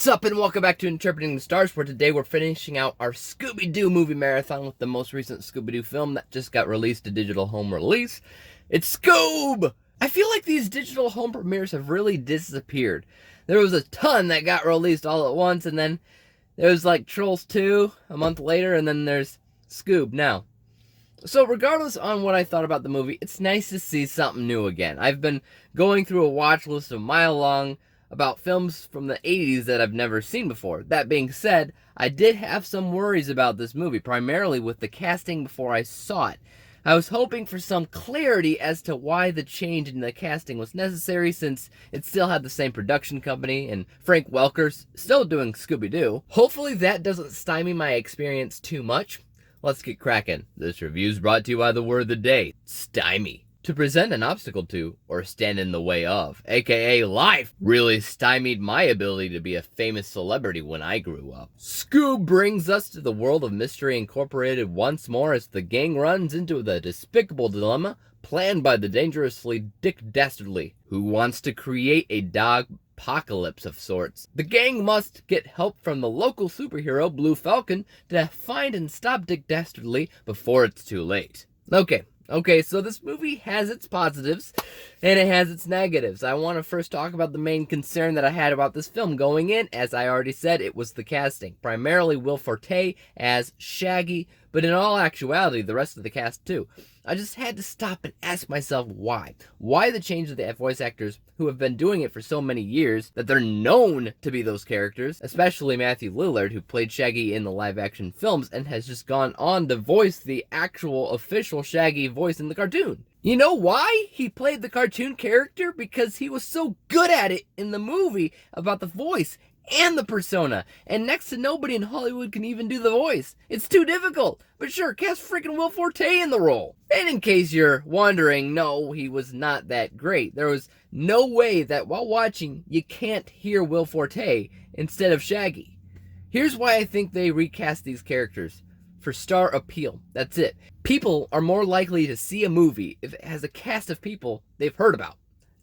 What's up, and welcome back to Interpreting the Stars, where today we're finishing out our Scooby-Doo movie marathon with the most recent Scooby-Doo film that just got released to digital home release. It's Scoob! I feel like these digital home premieres have really disappeared. There was a ton that got released all at once, and then there's like Trolls 2 a month later, and then there's Scoob now. So regardless on what I thought about the movie, it's nice to see something new again. I've been going through a watch list a mile long about films from the 80s that I've never seen before. That being said, I did have some worries about this movie, primarily with the casting before I saw it. I was hoping for some clarity as to why the change in the casting was necessary, since it still had the same production company and Frank Welker's still doing Scooby-Doo. Hopefully that doesn't stymie my experience too much. Let's get crackin'. This review's brought to you by the word of the day, stymie. To present an obstacle to, or stand in the way of, aka life, really stymied my ability to be a famous celebrity when I grew up. Scoob brings us to the world of Mystery Incorporated once more as the gang runs into the despicable dilemma planned by the dangerously Dick Dastardly, who wants to create a dog apocalypse of sorts. The gang must get help from the local superhero Blue Falcon to find and stop Dick Dastardly before it's too late. Okay, so this movie has its positives, and it has its negatives. I want to first talk about the main concern that I had about this film going in. As I already said, it was the casting. Primarily Will Forte as Shaggy, but in all actuality, the rest of the cast too. I just had to stop and ask myself why. Why the change of the voice actors who have been doing it for so many years that they're known to be those characters, especially Matthew Lillard, who played Shaggy in the live-action films and has just gone on to voice the actual official Shaggy voice in the cartoon. You know why he played the cartoon character? Because he was so good at it in the movie about the voice and the persona, and next to nobody in Hollywood can even do the voice. It's too difficult. But sure, cast freaking Will Forte in the role. And in case you're wondering, no, he was not that great. There was no way that while watching, you can't hear Will Forte instead of Shaggy. Here's why I think they recast these characters. For star appeal. That's it. People are more likely to see a movie if it has a cast of people they've heard about.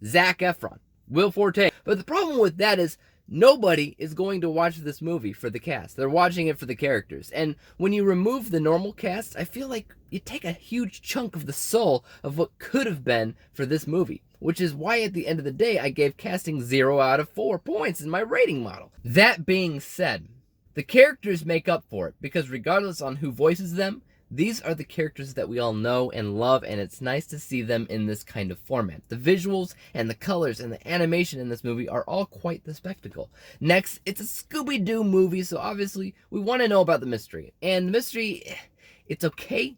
Zac Efron, Will Forte. But the problem with that is nobody is going to watch this movie for the cast. They're watching it for the characters. And when you remove the normal cast, I feel like you take a huge chunk of the soul of what could have been for this movie. Which is why at the end of the day, I gave casting 0 out of 4 points in my rating model. That being said, the characters make up for it, because regardless on who voices them, these are the characters that we all know and love, and it's nice to see them in this kind of format. The visuals and the colors and the animation in this movie are all quite the spectacle. Next, it's a Scooby-Doo movie, so obviously we want to know about the mystery. And the mystery, it's okay.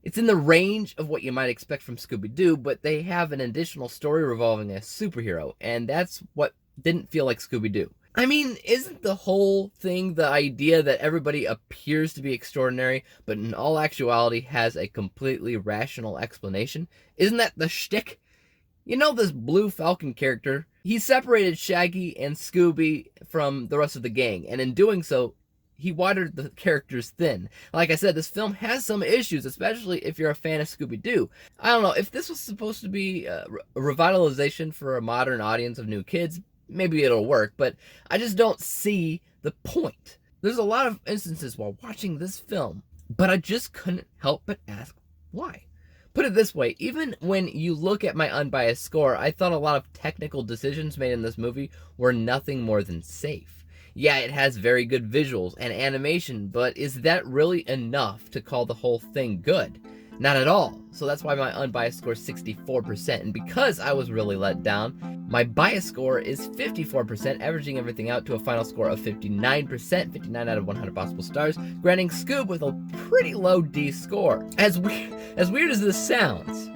It's in the range of what you might expect from Scooby-Doo, but they have an additional story revolving a superhero, and that's what didn't feel like Scooby-Doo. I mean, isn't the whole thing the idea that everybody appears to be extraordinary, but in all actuality has a completely rational explanation? Isn't that the shtick? You know, this Blue Falcon character, he separated Shaggy and Scooby from the rest of the gang, and in doing so, he watered the characters thin. Like I said, this film has some issues, especially if you're a fan of Scooby-Doo. I don't know, if this was supposed to be a revitalization for a modern audience of new kids, maybe it'll work, but I just don't see the point. There's a lot of instances while watching this film, but I just couldn't help but ask why. Put it this way, even when you look at my unbiased score, I thought a lot of technical decisions made in this movie were nothing more than safe. Yeah, it has very good visuals and animation, but is that really enough to call the whole thing good? Not at all. So that's why my unbiased score is 64%. And because I was really let down, my bias score is 54%, averaging everything out to a final score of 59%, 59 out of 100 possible stars, granting Scoob with a pretty low D score. As weird as this sounds,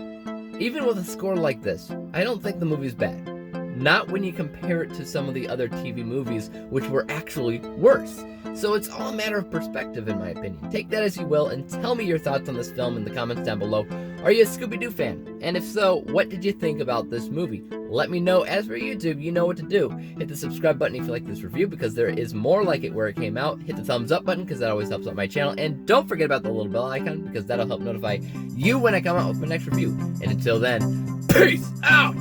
even with a score like this, I don't think the movie's bad. Not when you compare it to some of the other TV movies, which were actually worse. So it's all a matter of perspective, in my opinion. Take that as you will, and tell me your thoughts on this film in the comments down below. Are you a Scooby-Doo fan? And if so, what did you think about this movie? Let me know. As for YouTube, you know what to do. Hit the subscribe button if you like this review, because there is more like it where it came out. Hit the thumbs up button, because that always helps out my channel. And don't forget about the little bell icon, because that'll help notify you when I come out with my next review. And until then, peace out!